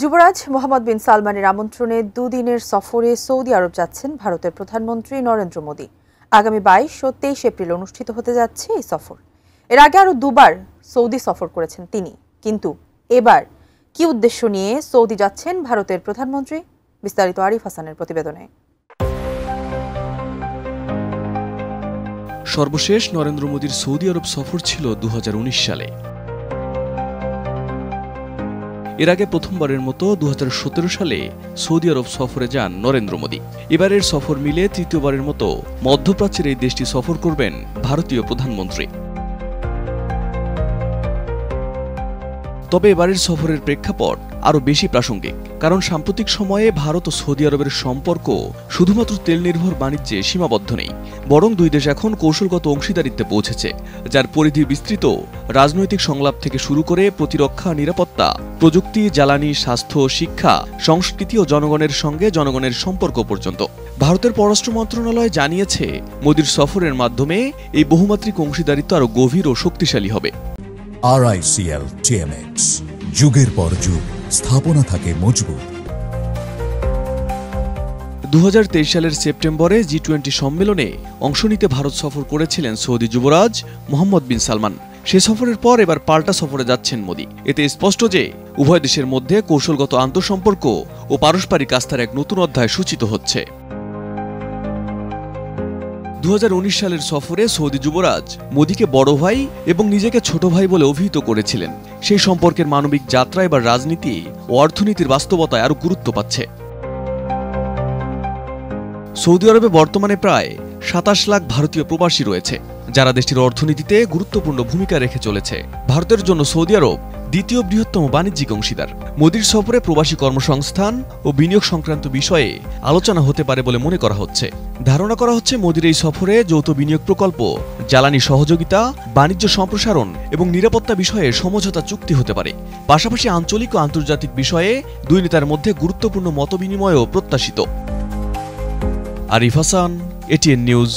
যুবরাজ মোহাম্মদ বিন সালমানের আমন্ত্রণে দুদিনের সফরে সৌদি আরব যাচ্ছেন ভারতের প্রধানমন্ত্রী নরেন্দ্র মোদি। আগামী 22 ও 23 এপ্রিল অনুষ্ঠিত হতে যাচ্ছে এই সফর। এর আগে আরও দুবার সৌদি সফর করেছেন তিনি, কিন্তু এবার কি উদ্দেশ্য নিয়ে সৌদি যাচ্ছেন ভারতের প্রধানমন্ত্রী? বিস্তারিত আরিফ হাসানের প্রতিবেদনে। সর্বশেষ নরেন্দ্র মোদির সৌদি আরব সফর ছিল 2019 সালে। এর আগে প্রথমবারের মতো 2017 সালে সৌদি আরব সফরে যান নরেন্দ্র মোদি। এবারের সফর মিলে তৃতীয়বারের মতো মধ্যপ্রাচ্যের এই দেশটি সফর করবেন ভারতীয় প্রধানমন্ত্রী। তবে এবারের সফরের প্রেক্ষাপট আরও বেশি প্রাসঙ্গিক, কারণ সাম্প্রতিক সময়ে ভারত ও সৌদি আরবের সম্পর্ক শুধুমাত্র তেল নির্ভর বাণিজ্যে সীমাবদ্ধ নেই, বরং দুই দেশ এখন কৌশলগত অংশীদারিত্বে পৌঁছেছে, যার পরিধি বিস্তৃত রাজনৈতিক সংলাপ থেকে শুরু করে প্রতিরক্ষা, নিরাপত্তা, প্রযুক্তি, জ্বালানি, স্বাস্থ্য, শিক্ষা, সংস্কৃতি ও জনগণের সঙ্গে জনগণের সম্পর্ক পর্যন্ত। ভারতের পররাষ্ট্র মন্ত্রণালয় জানিয়েছে, মোদির সফরের মাধ্যমে এই বহুমাত্রিক অংশীদারিত্ব আরও গভীর ও শক্তিশালী হবে। RICL TMX, যুগের পর যুগ স্থাপনা থাকে মজবুত। 2023 সালের সেপ্টেম্বরে G20 সম্মেলনে অংশ নিতে ভারত সফর করেছিলেন সৌদি যুবরাজ মোহাম্মদ বিন সালমান। সে সফরের পর এবার পাল্টা সফরে যাচ্ছেন মোদি। এতে স্পষ্ট যে উভয় দেশের মধ্যে কৌশলগত আন্তঃসম্পর্ক ও পারস্পরিক আস্থার এক নতুন অধ্যায় সূচিত হচ্ছে। 2019 সালের সফরে সৌদি যুবরাজ মোদিকে বড় ভাই এবং নিজেকে ছোট ভাই বলে অভিহিত করেছিলেন। সেই সম্পর্কের মানবিক যাত্রা এবার রাজনীতি ও অর্থনীতির বাস্তবতায় আরও গুরুত্ব পাচ্ছে। সৌদি আরবে বর্তমানে প্রায় 27 লাখ ভারতীয় প্রবাসী রয়েছে, যারা দেশটির অর্থনীতিতে গুরুত্বপূর্ণ ভূমিকা রেখে চলেছে। ভারতের জন্য সৌদি আরব দ্বিতীয় বৃহত্তম বাণিজ্যিক অংশীদার। মোদির সফরে প্রবাসী কর্মসংস্থান ও বিনিয়োগ সংক্রান্ত বিষয়ে আলোচনা হতে পারে বলে মনে করা হচ্ছে। ধারণা করা হচ্ছে, মোদির এই সফরে যৌথ বিনিয়োগ প্রকল্প, জ্বালানি সহযোগিতা, বাণিজ্য সম্প্রসারণ এবং নিরাপত্তা বিষয়ে সমঝোতা চুক্তি হতে পারে। পাশাপাশি আঞ্চলিক ও আন্তর্জাতিক বিষয়ে দুই নেতার মধ্যে গুরুত্বপূর্ণ মতবিনিময়ও প্রত্যাশিত। Arif Hasan, ATN news.